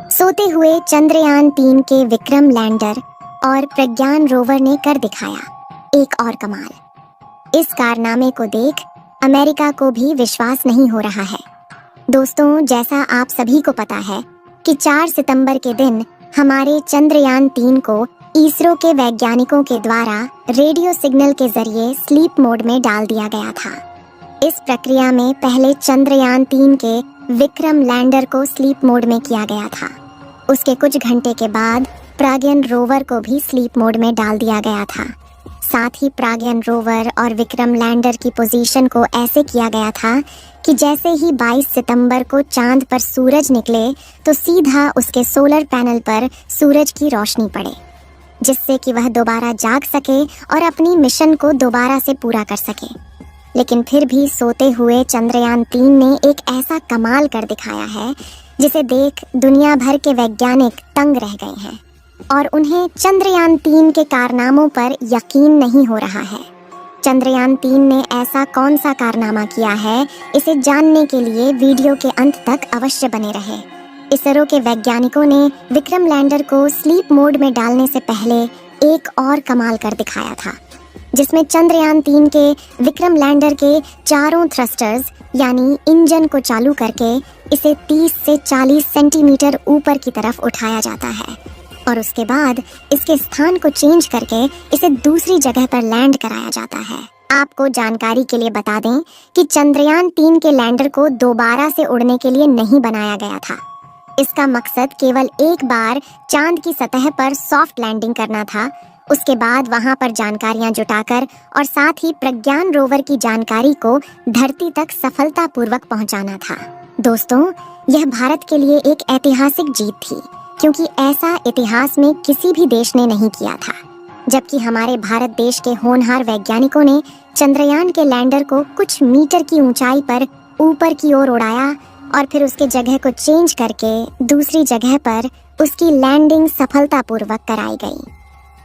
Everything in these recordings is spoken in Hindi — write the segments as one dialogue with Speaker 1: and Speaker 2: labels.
Speaker 1: सोते हुए चंद्रयान-3 के विक्रम लैंडर और प्रज्ञान रोवर ने कर दिखाया एक और कमाल। इस कारनामे को देख अमेरिका को भी विश्वास नहीं हो रहा है। दोस्तों, जैसा आप सभी को पता है कि 4 सितंबर के दिन हमारे चंद्रयान-3 को इसरो के वैज्ञानिकों के द्वारा रेडियो सिग्नल के जरिए स्लीप मोड में डाल दिया गया था। इस प्रक्रिया में पहले चंद्रयान-3 के विक्रम लैंडर को स्लीप मोड में किया गया था। उसके कुछ घंटे के बाद प्रज्ञान रोवर को भी स्लीप मोड में डाल दिया गया था। साथ ही प्रज्ञान रोवर और विक्रम लैंडर की पोजीशन को ऐसे किया गया था कि जैसे ही 22 सितंबर को चांद पर सूरज निकले तो सीधा उसके सोलर पैनल पर सूरज की रोशनी पड़े, जिससे कि वह दोबारा जाग सके और अपनी मिशन को दोबारा से पूरा कर सके। लेकिन फिर भी सोते हुए चंद्रयान-3 ने एक ऐसा कमाल कर दिखाया है जिसे देख दुनिया भर के वैज्ञानिक तंग रह गए हैं और उन्हें चंद्रयान-3 के कारनामों पर यकीन नहीं हो रहा है। चंद्रयान-3 ने ऐसा कौन सा कारनामा किया है, इसे जानने के लिए वीडियो के अंत तक अवश्य बने रहे। इसरो के वैज्ञानिकों ने विक्रम लैंडर को स्लीप मोड में डालने से पहले एक और कमाल कर दिखाया था, जिसमें चंद्रयान-3 के विक्रम लैंडर के चारों थ्रस्टर्स यानी इंजन को चालू करके इसे 30 से 40 सेंटीमीटर ऊपर की तरफ उठाया जाता है और उसके बाद इसके स्थान को चेंज करके इसे दूसरी जगह पर लैंड कराया जाता है। आपको जानकारी के लिए बता दें कि चंद्रयान-3 के लैंडर को दोबारा से उड़ने के लिए नहीं बनाया गया था। इसका मकसद केवल एक बार चांद की सतह पर सॉफ्ट लैंडिंग करना था। उसके बाद वहां पर जानकारियां जुटाकर और साथ ही प्रज्ञान रोवर की जानकारी को धरती तक सफलतापूर्वक पहुंचाना था। दोस्तों, यह भारत के लिए एक ऐतिहासिक जीत थी, क्योंकि ऐसा इतिहास में किसी भी देश ने नहीं किया था। जबकि हमारे भारत देश के होनहार वैज्ञानिकों ने चंद्रयान के लैंडर को कुछ मीटर की ऊंचाई पर ऊपर की ओर उड़ाया और फिर उसके जगह को चेंज करके दूसरी जगह पर उसकी लैंडिंग सफलतापूर्वक कराई गई।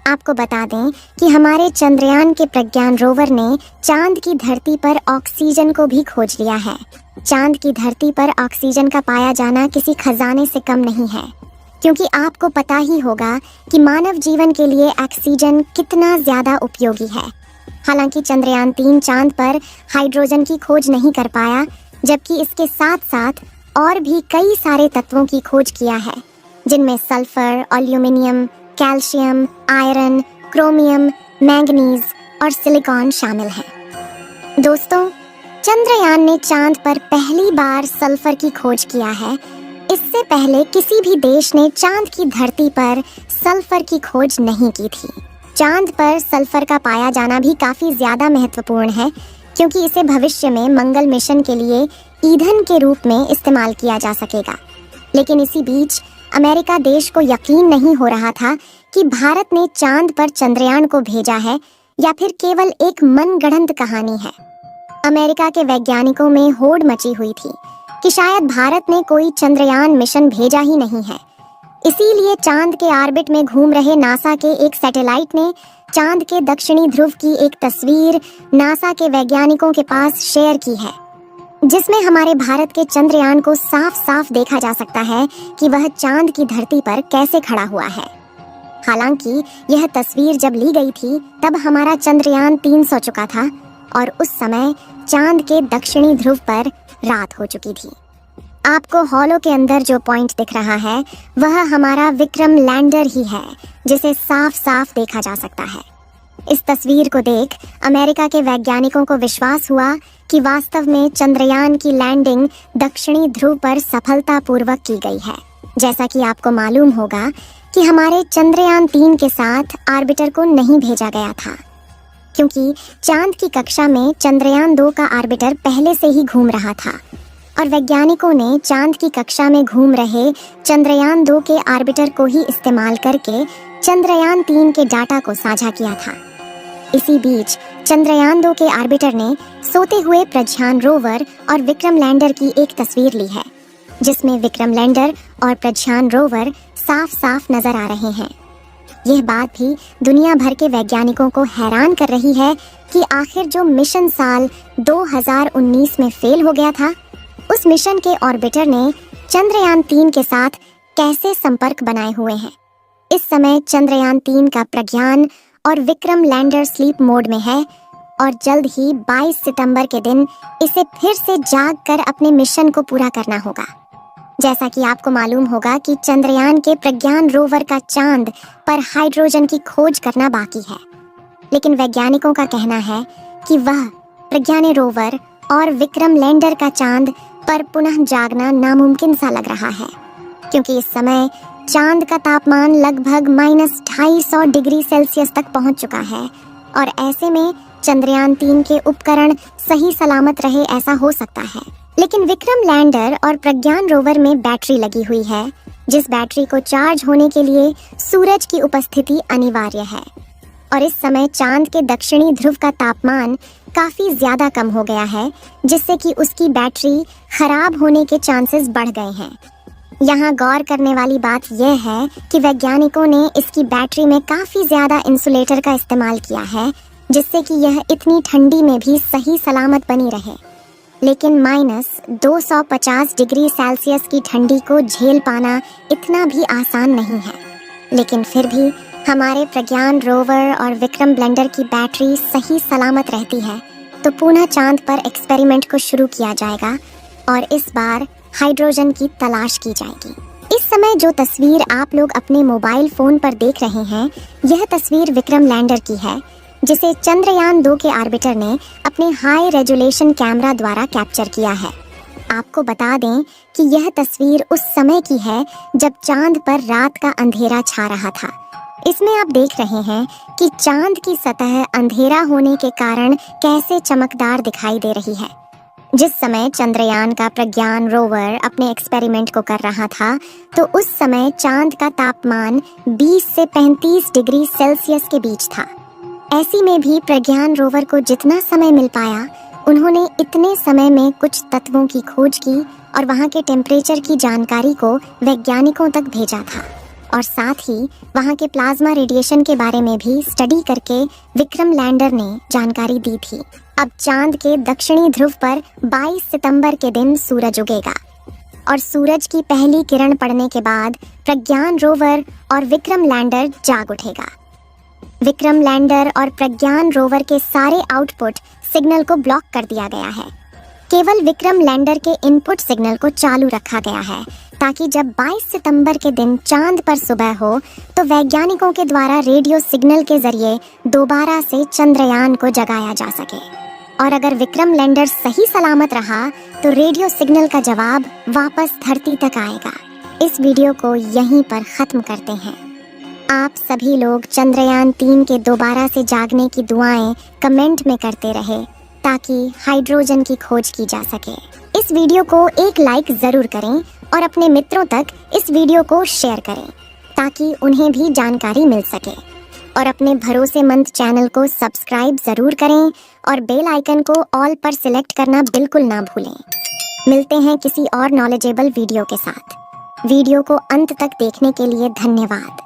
Speaker 1: आपको बता दें कि हमारे चंद्रयान के प्रज्ञान रोवर ने चांद की धरती पर ऑक्सीजन को भी खोज लिया है। चांद की धरती पर ऑक्सीजन का पाया जाना किसी खजाने से कम नहीं है, क्योंकि आपको पता ही होगा कि मानव जीवन के लिए ऑक्सीजन कितना ज्यादा उपयोगी है। हालांकि चंद्रयान-3 चांद पर हाइड्रोजन की खोज नहीं कर पाया, जबकि इसके साथ साथ और भी कई सारे तत्वों की खोज किया है, जिनमें sulphur, aluminium, calcium, iron, chromium, manganese और सिलिकॉन शामिल है। दोस्तों, चंद्रयान ने चांद पर पहली बार सल्फर की खोज किया है। इससे पहले किसी भी देश ने चांद की धरती पर सल्फर की खोज नहीं की थी। चांद पर सल्फर का पाया जाना भी काफी ज्यादा महत्वपूर्ण है, क्योंकि इसे भविष्य में मंगल मिशन के लिए ईंधन के रूप में इस्तेमाल किया जा सकेगा। लेकिन इसी बीच अमेरिका देश को यकीन नहीं हो रहा था कि भारत ने चांद पर चंद्रयान को भेजा है या फिर केवल एक मनगढ़ंत कहानी है। अमेरिका के वैज्ञानिकों में होड़ मची हुई थी कि शायद भारत ने कोई चंद्रयान मिशन भेजा ही नहीं है। इसीलिए चांद के ऑर्बिट में घूम रहे नासा के एक सैटेलाइट ने चांद के दक्षिणी ध्रुव की एक तस्वीर नासा के वैज्ञानिकों के पास शेयर की है, जिसमें हमारे भारत के चंद्रयान को साफ साफ देखा जा सकता है कि वह चांद की धरती पर कैसे खड़ा हुआ है। हालांकि यह तस्वीर जब ली गई थी तब हमारा चंद्रयान 3 सो चुका था और उस समय चांद के दक्षिणी ध्रुव पर रात हो चुकी थी। आपको हॉलो के अंदर जो पॉइंट दिख रहा है वह हमारा विक्रम लैंडर ही है, जिसे साफ साफ देखा जा सकता है। इस तस्वीर को देख अमेरिका के वैज्ञानिकों को विश्वास हुआ कि वास्तव में चंद्रयान की लैंडिंग दक्षिणी ध्रुव पर सफलतापूर्वक की गई है। जैसा कि आपको मालूम होगा कि हमारे चंद्रयान-3 के साथ ऑर्बिटर को नहीं भेजा गया था, क्योंकि चांद की कक्षा में चंद्रयान-2 का ऑर्बिटर पहले से ही घूम रहा था और वैज्ञानिकों ने चांद की कक्षा में घूम रहे चंद्रयान-2 के ऑर्बिटर को ही इस्तेमाल करके चंद्रयान-3 के डाटा को साझा किया था। इसी बीच चंद्रयान-2 के ऑर्बिटर ने सोते हुए प्रज्ञान रोवर और विक्रम लैंडर की एक तस्वीर ली है, जिसमें विक्रम लैंडर और प्रज्ञान रोवर साफ साफ नजर आ रहे हैं। यह बात भी दुनिया भर के वैज्ञानिकों को हैरान कर रही है कि आखिर जो मिशन साल 2019 में फेल हो गया था, उस मिशन के ऑर्बिटर ने चंद्रयान-3 के साथ कैसे संपर्क बनाए हुए हैं। इस समय चंद्रयान-3 का प्रज्ञान और विक्रम लैंडर स्लीप मोड में है और जल्द ही 22 सितंबर के दिन इसे फिर से जाग कर अपने मिशन को पूरा करना होगा। जैसा कि आपको मालूम होगा कि चंद्रयान के प्रज्ञान रोवर का चांद पर हाइड्रोजन की खोज करना बाकी है, लेकिन वैज्ञानिकों का कहना है कि वह प्रज्ञान रोवर और विक्रम लैंडर का चांद पर पुनः जागना नामुमकिन सा लग रहा है, क्योंकि इस समय चांद का तापमान लगभग -250 डिग्री सेल्सियस तक पहुंच चुका है और ऐसे में चंद्रयान-3 के उपकरण सही सलामत रहे ऐसा हो सकता है। लेकिन विक्रम लैंडर और प्रज्ञान रोवर में बैटरी लगी हुई है, जिस बैटरी को चार्ज होने के लिए सूरज की उपस्थिति अनिवार्य है और इस समय चांद के दक्षिणी ध्रुव का तापमान काफी ज्यादा कम हो गया है, जिससे कि उसकी बैटरी खराब होने के चांसेस बढ़ गए हैं। यहाँ गौर करने वाली बात यह है कि वैज्ञानिकों ने इसकी बैटरी में काफी ज्यादा इंसुलेटर का इस्तेमाल किया है, जिससे कि यह इतनी ठंडी में भी सही सलामत बनी रहे। लेकिन -250 डिग्री सेल्सियस की ठंडी को झेल पाना इतना भी आसान नहीं है। लेकिन फिर भी हमारे प्रज्ञान रोवर और विक्रम लैंडर की बैटरी सही सलामत रहती है तो पुनः चांद पर एक्सपेरिमेंट को शुरू किया जाएगा और इस बार हाइड्रोजन की तलाश की जाएगी। इस समय जो तस्वीर आप लोग अपने मोबाइल फोन पर देख रहे हैं, यह तस्वीर विक्रम लैंडर की है, जिसे चंद्रयान-2 के आर्बिटर ने अपने हाई रेजोल्यूशन कैमरा द्वारा कैप्चर किया है। आपको बता दें कि यह तस्वीर उस समय की है जब चांद पर रात का अंधेरा छा रहा था। इसमें आप देख रहे हैं कि चांद की सतह अंधेरा होने के कारण कैसे चमकदार दिखाई दे रही है। जिस समय चंद्रयान का प्रज्ञान रोवर अपने एक्सपेरिमेंट को कर रहा था, तो उस समय चांद का तापमान 20 से 35 डिग्री सेल्सियस के बीच था। ऐसी में भी प्रज्ञान रोवर को जितना समय मिल पाया, उन्होंने इतने समय में कुछ तत्वों की खोज की और वहां के टेम्परेचर की जानकारी को वैज्ञानिकों तक भेजा था और साथ ही वहां के प्लाज्मा रेडिएशन के बारे में भी स्टडी करके विक्रम लैंडर ने जानकारी दी थी। अब चांद के दक्षिणी ध्रुव पर 22 सितंबर के दिन सूरज उगेगा और सूरज की पहली किरण पड़ने के बाद प्रज्ञान रोवर और विक्रम लैंडर जाग उठेगा। विक्रम लैंडर और प्रज्ञान रोवर के सारे आउटपुट सिग्नल को ब्लॉक कर दिया गया है। केवल विक्रम लैंडर के इनपुट सिग्नल को चालू रखा गया है ताकि जब 22 सितंबर के दिन चांद पर सुबह हो तो वैज्ञानिकों के द्वारा रेडियो सिग्नल के जरिए दोबारा से चंद्रयान को जगाया जा सके। और अगर विक्रम लैंडर सही सलामत रहा तो रेडियो सिग्नल का जवाब वापस धरती तक आएगा। इस वीडियो को यहीं पर खत्म करते हैं। आप सभी लोग चंद्रयान-3 के दोबारा से जागने की दुआएं कमेंट में करते रहे ताकि हाइड्रोजन की खोज की जा सके। इस वीडियो को एक लाइक जरूर करें और अपने मित्रों तक इस वीडियो को शेयर करें ताकि उन्हें भी जानकारी मिल सके और अपने भरोसेमंद चैनल को सब्सक्राइब जरूर करें और बेल आइकन को ऑल पर सिलेक्ट करना बिल्कुल ना भूलें। मिलते हैं किसी और नॉलेजेबल वीडियो के साथ। वीडियो को अंत तक देखने के लिए धन्यवाद।